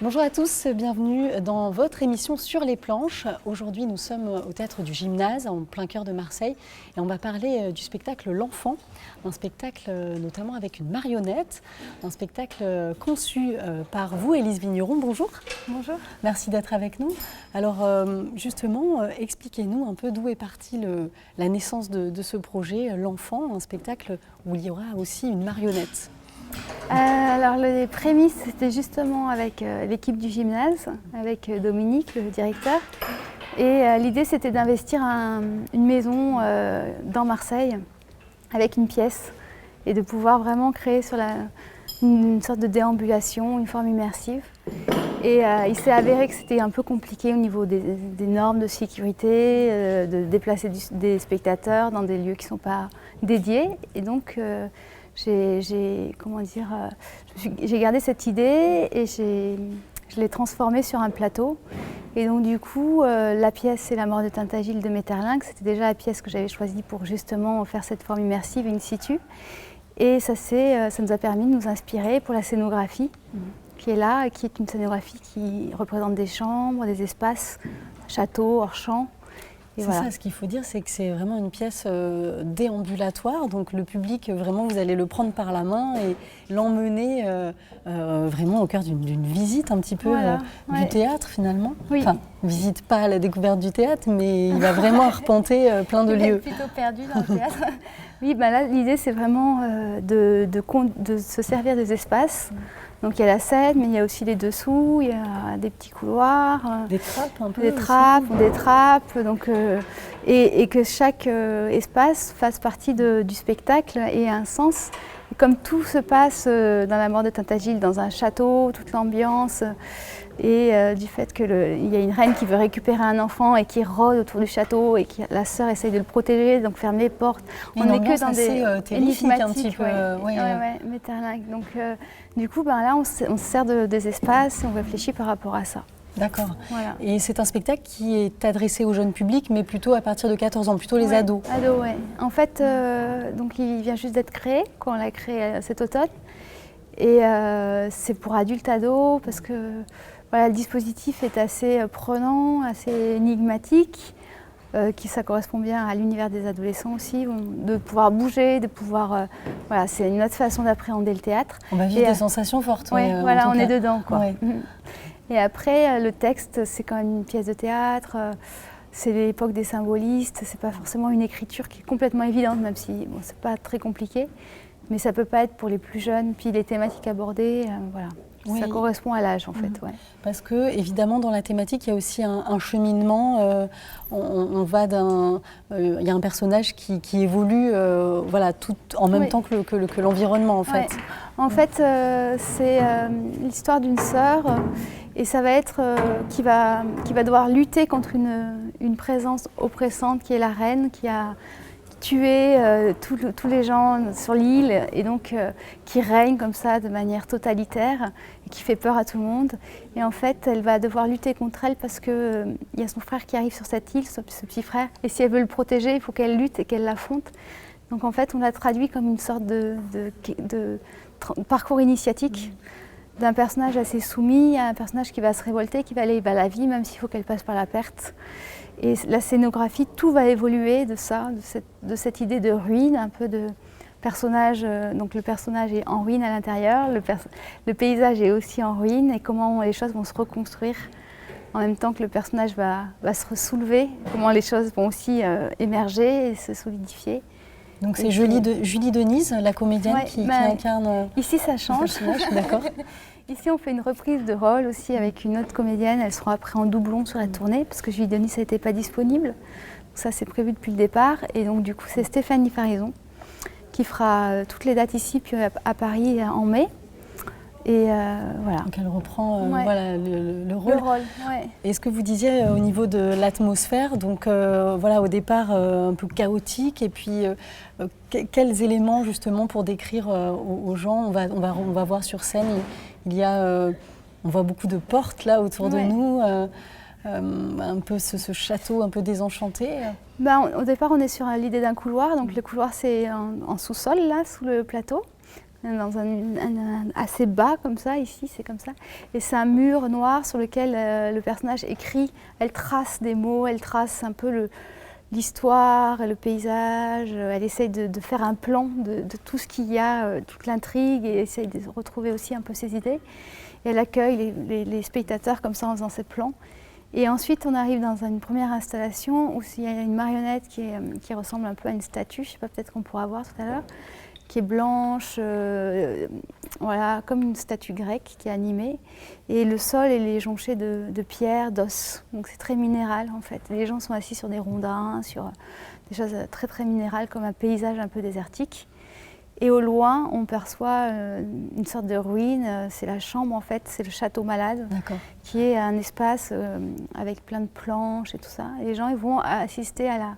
Bonjour à tous, bienvenue dans votre émission Sur les planches. Aujourd'hui, nous sommes au théâtre du Gymnase, en plein cœur de Marseille, et on va parler du spectacle L'Enfant, un spectacle notamment avec une marionnette, un spectacle conçu par vous, Élise Vigneron. Bonjour. Bonjour. Merci d'être avec nous. Alors justement, expliquez-nous un peu d'où est partie la naissance de ce projet, L'Enfant, un spectacle où il y aura aussi une marionnette. Alors les prémices, c'était justement avec l'équipe du gymnase, avec Dominique, le directeur. Et l'idée, c'était d'investir une maison dans Marseille avec une pièce et de pouvoir vraiment créer sur une sorte de déambulation, une forme immersive. Et il s'est avéré que c'était un peu compliqué au niveau des normes de sécurité, de déplacer des spectateurs dans des lieux qui ne sont pas dédiés. Et donc, j'ai gardé cette idée et je l'ai transformée sur un plateau. Et donc du coup, la pièce c'est La mort de Tintagiles de Maeterlinck. C'était déjà la pièce que j'avais choisie pour justement faire cette forme immersive in situ. Et ça nous a permis de nous inspirer pour la scénographie qui est là, qui est une scénographie qui représente des chambres, des espaces, châteaux, hors champ. C'est voilà. Ça, ce qu'il faut dire, c'est que c'est vraiment une pièce déambulatoire. Donc le public, vraiment, vous allez le prendre par la main et l'emmener vraiment au cœur d'une visite un petit peu du théâtre finalement. Oui. Enfin, visite pas à la découverte du théâtre, mais il va vraiment arpenter plein de lieux. Plutôt perdu dans le théâtre. Oui, bah là, l'idée, c'est vraiment de se servir des espaces. Donc il y a la scène, mais il y a aussi les dessous, il y a des petits couloirs. Des trappes un peu. Des trappes, donc, et que chaque espace fasse partie du spectacle et ait un sens. Et comme tout se passe dans La mort de Tintagiles, dans un château, toute l'ambiance, et du fait qu'il y a une reine qui veut récupérer un enfant et qui rôde autour du château et la sœur essaye de le protéger, donc ferme les portes. On n'est que dans des terrifiques un petit peu. Maeterlinck. Donc du coup, là, on se sert des espaces et on réfléchit par rapport à ça. D'accord. Voilà. Et c'est un spectacle qui est adressé au jeune public, mais plutôt à partir de 14 ans, plutôt les ados. Ados, oui. En fait, donc il vient juste d'être créé, quand on l'a créé cet automne. Et c'est pour adultes ados, parce que le dispositif est assez prenant, assez énigmatique, ça correspond bien à l'univers des adolescents aussi, de pouvoir bouger, de pouvoir... c'est une autre façon d'appréhender le théâtre. On va vivre des sensations fortes. Oui, on est dedans, quoi. Ouais. Et après, le texte, c'est quand même une pièce de théâtre, c'est l'époque des symbolistes, c'est pas forcément une écriture qui est complètement évidente, même si c'est pas très compliqué, mais ça peut pas être pour les plus jeunes, puis les thématiques abordées, ça correspond à l'âge en fait. Ouais. Parce que évidemment dans la thématique il y a aussi un cheminement, on va il y a un personnage qui évolue tout en même temps que l'environnement en fait. Ouais. En fait c'est l'histoire d'une sœur et ça va être qui va devoir lutter contre une présence oppressante qui est la reine qui a tuer tous les gens sur l'île et donc qui règne comme ça de manière totalitaire et qui fait peur à tout le monde. Et en fait, elle va devoir lutter contre elle parce qu'il y a son frère qui arrive sur cette île, ce petit frère, et si elle veut le protéger, il faut qu'elle lutte et qu'elle l'affronte. Donc en fait, on l'a traduit comme une sorte de parcours initiatique d'un personnage assez soumis à un personnage qui va se révolter, qui va aller à la vie, même s'il faut qu'elle passe par la perte. Et la scénographie, tout va évoluer de ça, de cette idée de ruine, un peu de personnage. Donc le personnage est en ruine à l'intérieur, le paysage est aussi en ruine, et comment les choses vont se reconstruire en même temps que le personnage va se soulever, comment les choses vont aussi émerger et se solidifier. Donc c'est Julie Denise, la comédienne qui incarne... Ici ça change. D'accord. Ici, on fait une reprise de rôle aussi avec une autre comédienne. Elles seront après en doublon sur la tournée parce que Julie Denise n'était pas disponible. Donc ça, c'est prévu depuis le départ. Et donc, du coup, c'est Stéphanie Farison qui fera toutes les dates ici, puis à Paris en mai. Et voilà. Donc, elle reprend le rôle. Le rôle, ouais. Et ce que vous disiez au niveau de l'atmosphère, donc au départ un peu chaotique, et puis quels éléments justement pour décrire aux gens, on va voir sur scène. Il y a, on voit beaucoup de portes là autour de nous, un peu ce château un peu désenchanté. Au départ, on est sur l'idée d'un couloir. Donc le couloir, c'est en sous-sol, là, sous le plateau. dans assez bas comme ça, ici c'est comme ça. Et c'est un mur noir sur lequel le personnage écrit, elle trace des mots, elle trace un peu l'histoire et le paysage, elle essaye de faire un plan de tout ce qu'il y a, toute l'intrigue, et essaye de retrouver aussi un peu ses idées. Et elle accueille les spectateurs comme ça en faisant ses plans. Et ensuite on arrive dans une première installation où il y a une marionnette qui ressemble un peu à une statue, je ne sais pas, peut-être qu'on pourra voir tout à l'heure, qui est blanche, voilà, comme une statue grecque qui est animée. Et le sol il est jonché de pierres, d'os. Donc c'est très minéral en fait. Les gens sont assis sur des rondins, sur des choses très très minérales, comme un paysage un peu désertique. Et au loin, on perçoit une sorte de ruine. C'est la chambre en fait, c'est le château malade, qui est un espace avec plein de planches et tout ça. Et les gens ils vont assister à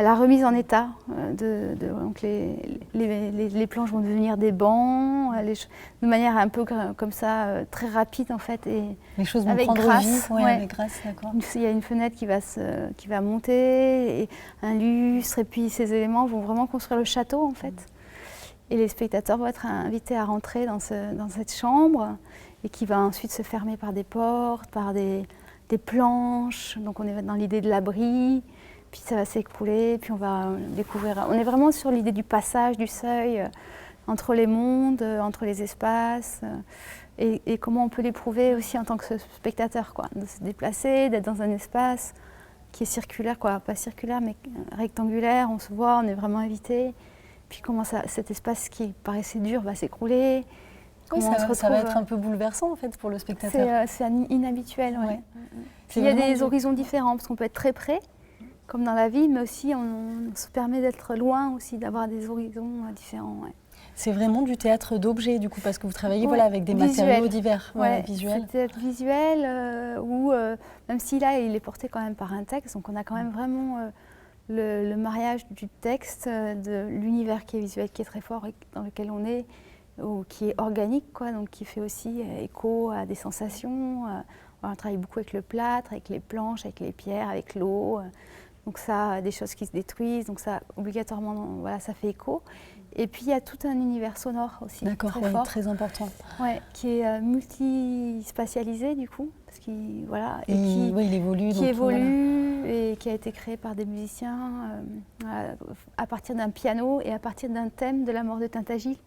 la remise en état. Donc les planches vont devenir des bancs, de manière un peu comme ça, très rapide en fait. Et les choses vont avec prendre grâce, vie, avec grâce, d'accord. Il y a une fenêtre qui va monter, et un lustre, et puis ces éléments vont vraiment construire le château en fait. Et les spectateurs vont être invités à rentrer dans cette chambre, et qui va ensuite se fermer par des portes, par des planches. Donc on est dans l'idée de l'abri. Puis ça va s'écrouler, puis on va découvrir. On est vraiment sur l'idée du passage, du seuil entre les mondes, entre les espaces, et comment on peut l'éprouver aussi en tant que spectateur, quoi, de se déplacer, d'être dans un espace qui est circulaire, quoi, pas circulaire mais rectangulaire. On se voit, on est vraiment invité. Puis comment cet espace qui paraissait dur va s'écrouler. Oui, ça va être un peu bouleversant en fait pour le spectateur. C'est inhabituel, ouais. Il y a des horizons différents parce qu'on peut être très près, comme dans la vie, mais aussi on se permet d'être loin aussi, d'avoir des horizons différents. Ouais. C'est vraiment du théâtre d'objets du coup, parce que vous travaillez avec des matériaux divers, visuels. C'est théâtre visuel où, même si là il est porté quand même par un texte, donc on a quand même vraiment le mariage du texte, de l'univers qui est visuel, qui est très fort et dans lequel on est, ou qui est organique, quoi, donc qui fait aussi écho à des sensations. On travaille beaucoup avec le plâtre, avec les planches, avec les pierres, avec l'eau. Donc ça, des choses qui se détruisent, donc ça, obligatoirement, voilà, ça fait écho. Et puis il y a tout un univers sonore aussi, très fort, très important. Qui est multispatialisé du coup, parce qu'il il évolue. Qui évolue et qui a été créé par des musiciens à partir d'un piano et à partir d'un thème de la mort de Tintagiles,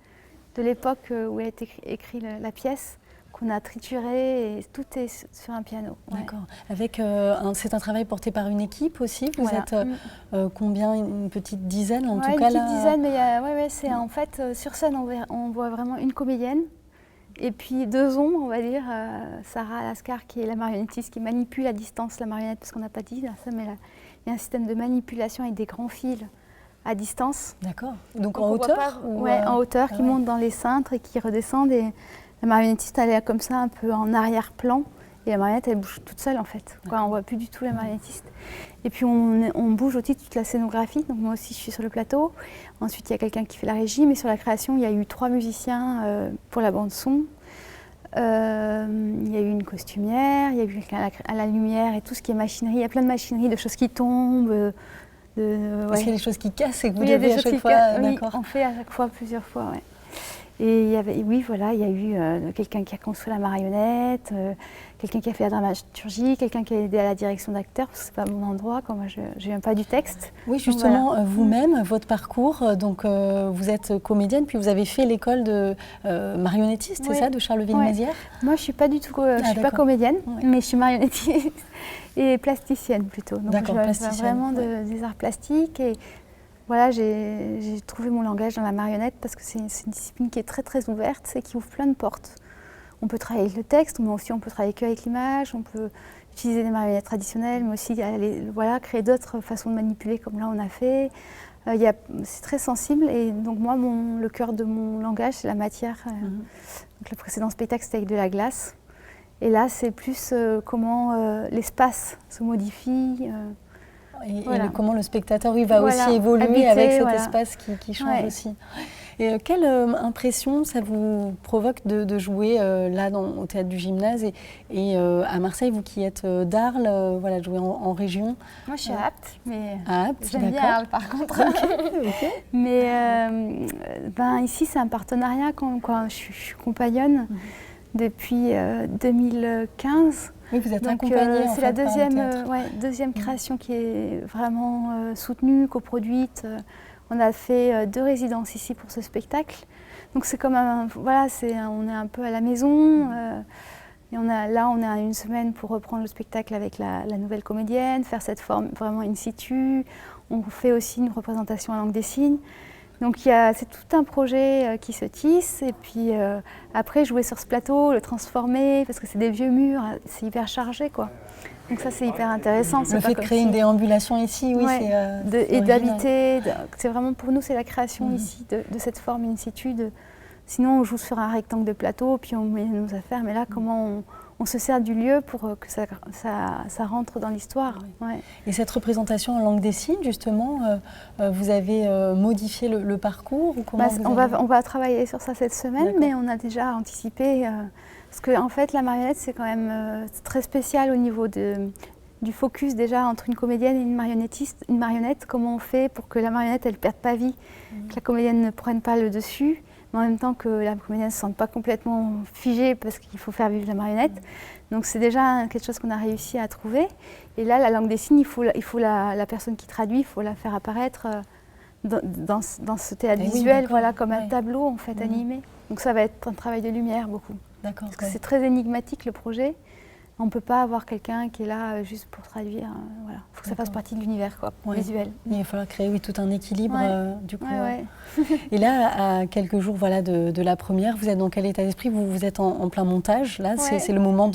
de l'époque où a été écrite la pièce, qu'on a trituré, et tout est sur un piano. D'accord. C'est un travail porté par une équipe aussi. Vous êtes combien? Une petite dizaine en tout cas? Une petite dizaine, mais c'est en fait sur scène on voit vraiment une comédienne et puis deux ombres, on va dire, Sarah Lascar qui est la marionnettiste qui manipule à distance la marionnette, parce qu'on n'a pas dit ça, mais il y a un système de manipulation avec des grands fils à distance. D'accord. Donc en hauteur? En hauteur, qui montent dans les cintres et qui redescendent. Et la marionnettiste, elle est comme ça, un peu en arrière-plan. Et la marionnette, elle bouge toute seule, en fait. On ne voit plus du tout la marionnettiste. Et puis, on bouge aussi toute la scénographie. Donc, moi aussi, je suis sur le plateau. Ensuite, il y a quelqu'un qui fait la régie. Mais sur la création, il y a eu 3 musiciens pour la bande-son. Il y a eu une costumière, il y a eu quelqu'un à la lumière et tout ce qui est machinerie. Il y a plein de machinerie, de choses qui tombent. Parce qu'il y a des choses qui cassent et que vous devez à chaque fois... Oui, on fait à chaque fois, plusieurs fois, Et il y a eu quelqu'un qui a construit la marionnette, quelqu'un qui a fait la dramaturgie, quelqu'un qui a aidé à la direction d'acteurs, parce que c'est pas mon endroit, quand moi je viens pas du texte. Oui, justement, voilà. Vous-même, votre parcours, donc vous êtes comédienne, puis vous avez fait l'école de marionnettiste, c'est ça, de Charleville-Mézières? Moi, je suis pas du tout, je suis pas comédienne, mais je suis marionnettiste et plasticienne plutôt. Donc je fais vraiment des arts plastiques. Et voilà, j'ai trouvé mon langage dans la marionnette parce que c'est une discipline qui est très très ouverte et qui ouvre plein de portes. On peut travailler avec le texte, mais aussi on peut travailler qu'avec l'image, on peut utiliser des marionnettes traditionnelles, mais aussi créer d'autres façons de manipuler comme là on a fait. C'est très sensible et donc moi, le cœur de mon langage, c'est la matière. Donc le précédent spectacle, c'était avec de la glace. Et là, c'est plus comment l'espace se modifie. Et comment le spectateur va aussi évoluer avec cet espace qui change aussi. Et quelle impression ça vous provoque de jouer là au Théâtre du Gymnase et à Marseille, vous qui êtes d'Arles, voilà, jouer en région? Moi, je suis à Apt, mais j'aime bien Arles par contre. Okay. Mais ici, c'est un partenariat quand je suis compagnonne depuis 2015. Oui, vous êtes accompagnée. C'est la deuxième création qui est vraiment soutenue, coproduite. On a fait 2 résidences ici pour ce spectacle. Donc c'est comme on est un peu à la maison. Et on a 1 semaine pour reprendre le spectacle avec la nouvelle comédienne, faire cette forme vraiment in situ. On fait aussi une représentation en langue des signes. Donc c'est tout un projet qui se tisse. Et puis après, jouer sur ce plateau, le transformer, parce que c'est des vieux murs, c'est hyper chargé, quoi. Donc ça, c'est hyper intéressant. Le fait de créer une déambulation ici, oui, et d'habiter, c'est vraiment pour nous, c'est la création ici de cette forme in situ. Sinon, on joue sur un rectangle de plateau, puis on met nos affaires. Mais là, comment on se sert du lieu pour que ça rentre dans l'histoire. Ouais. Et cette représentation en langue des signes, justement, vous avez modifié le parcours ou comment on va travailler sur ça cette semaine, mais on a déjà anticipé. Parce qu'en fait, la marionnette, c'est quand même très spécial au niveau du focus déjà entre une comédienne et une marionnette. Comment on fait pour que la marionnette, elle ne perde pas vie, que la comédienne ne prenne pas le dessus, mais en même temps que la comédienne ne se sente pas complètement figée parce qu'il faut faire vivre la marionnette. Donc c'est déjà quelque chose qu'on a réussi à trouver. Et là, la langue des signes, il faut la personne qui traduit, il faut la faire apparaître dans ce théâtre visuel, voilà, comme un tableau en fait animé. Donc ça va être un travail de lumière beaucoup. Parce que c'est très énigmatique le projet. On ne peut pas avoir quelqu'un qui est là juste pour traduire. Voilà. Il faut que ça fasse partie de l'univers visuel. Il va falloir créer tout un équilibre du coup. Et là, à quelques jours de la première, vous êtes dans quel état d'esprit? Vous êtes en plein montage. Là, c'est le moment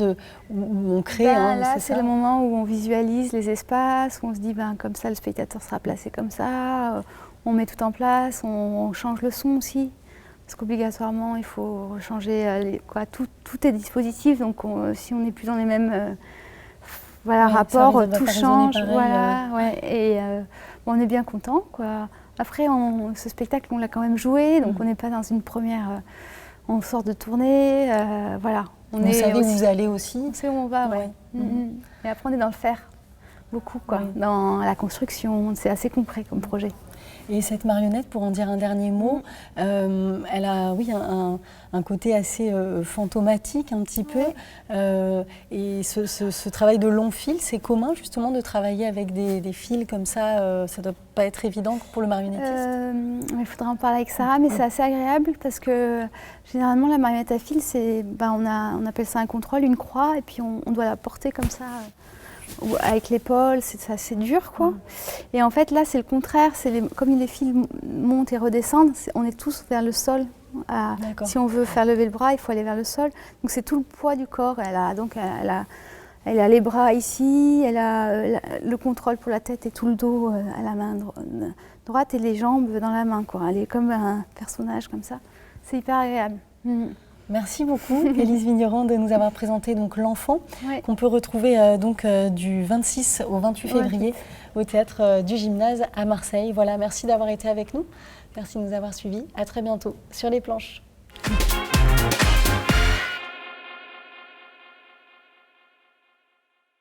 où on crée. Là, c'est le moment où on visualise les espaces, où on se dit comme ça, le spectateur sera placé comme ça. On met tout en place, on change le son aussi. Parce qu'obligatoirement, il faut changer tout est dispositif. Donc, si on n'est plus dans les mêmes rapports, tout change. Et on est bien content. Après, ce spectacle, on l'a quand même joué. Donc, on n'est pas dans une première. On sort de tournée. Vous savez où vous allez aussi. On sait où on va. Et après, on est dans le faire. Beaucoup. Dans la construction. C'est assez concret comme projet. Et cette marionnette, pour en dire un dernier mot, elle a un côté assez fantomatique un petit peu. Et ce travail de long fil, c'est commun justement de travailler avec des fils comme ça. Ça ne doit pas être évident pour le marionnettiste. Il faudra en parler avec Sarah, mais c'est assez agréable parce que généralement la marionnette à fil, on appelle ça un contrôle, une croix, et puis on doit la porter comme ça. Avec l'épaule, c'est assez dur, quoi. Et en fait, là, c'est le contraire. Comme les fils montent et redescendent, on est tous vers le sol. Si on veut faire lever le bras, il faut aller vers le sol. Donc, c'est tout le poids du corps. Elle a les bras ici, elle a le contrôle pour la tête et tout le dos à la main droite et les jambes dans la main, quoi. Elle est comme un personnage comme ça. C'est hyper agréable. Merci beaucoup, Élise Vigneron, de nous avoir présenté l'enfant, qu'on peut retrouver du 26 au 28 février au Théâtre du Gymnase à Marseille. Voilà, merci d'avoir été avec nous. Merci de nous avoir suivis. À très bientôt sur les planches.